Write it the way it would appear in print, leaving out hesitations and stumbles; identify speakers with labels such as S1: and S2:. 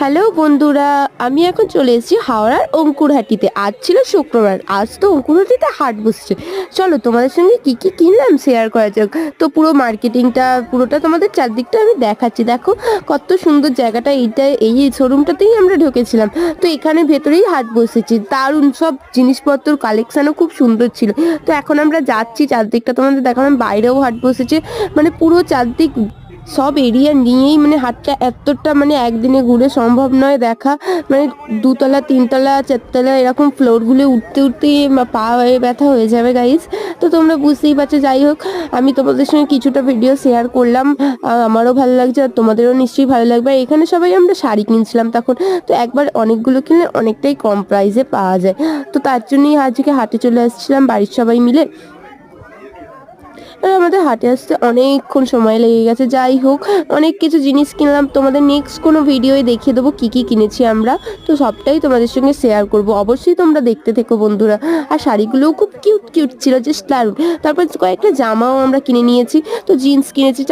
S1: Hello বন্ধুরা, আমি এখন চলে এসেছি হাওড়ার অঙ্কুরহাটিতে। আজ ছিল শুক্রবার, আজ তো অঙ্কুরহাটিতে হাট বসছে। চলো তোমাদের সঙ্গে কি কি কিনলাম শেয়ার করা যাক। তো পুরো মার্কেটিংটা পুরোটা তোমাদের চারদিকটা আমি দেখাচ্ছি। দেখো কত সুন্দর জায়গাটা, এইটা এই শোরুমটাতেই আমরা ঢুকেছিলাম। তো এখানে ভেতরেই হাট বসেছে, দারুণ সব জিনিসপত্র কালেকশানও খুব সুন্দর ছিল। তো এখন আমরা যাচ্ছি, চারদিকটা তোমাদের দেখালাম, বাইরেও হাট বসেছে। মানে পুরো চারদিক সব এরিয়া নিয়েই, মানে হাটটা এতটা মানে একদিনে ঘুরে সম্ভব নয় দেখা। মানে দুতলা, তিনতলা, চারতলা এরকম ফ্লোরগুলো উঠতে উঠতেই পা হয়ে ব্যথা হয়ে যাবে গাইস। তো তোমরা বুঝতেই পারছো। যাই হোক, আমি তোমাদের সঙ্গে কিছুটা ভিডিও শেয়ার করলাম। আমারও ভালো লাগছে আর তোমাদেরও নিশ্চয়ই ভালো লাগবে। আর এখানে সবাই আমরা শাড়ি কিনছিলাম তখন। তো একবার অনেকগুলো কিনলে অনেকটাই কম প্রাইসে পাওয়া যায়। তো তার জন্যই আজকে হাটে চলে আসছিলাম বাড়ির সবাই মিলে। আর আমাদের হাটে আসতে অনেকক্ষণ সময় লেগে গেছে। যাই হোক, অনেক কিছু জিনিস কিনলাম, তোমাদের নেক্সট কোনো ভিডিওয়ে দেখিয়ে দেবো কী কী কিনেছি আমরা। তো সবটাই তোমাদের সঙ্গে শেয়ার করব, অবশ্যই তোমরা দেখতে থেকো বন্ধুরা। আর শাড়িগুলোও খুব কিউট কিউট ছিল, জাস্ট দারুণ। তারপর কয়েকটা জামাও আমরা কিনে নিয়েছি। তো জিন্স কিনেছি,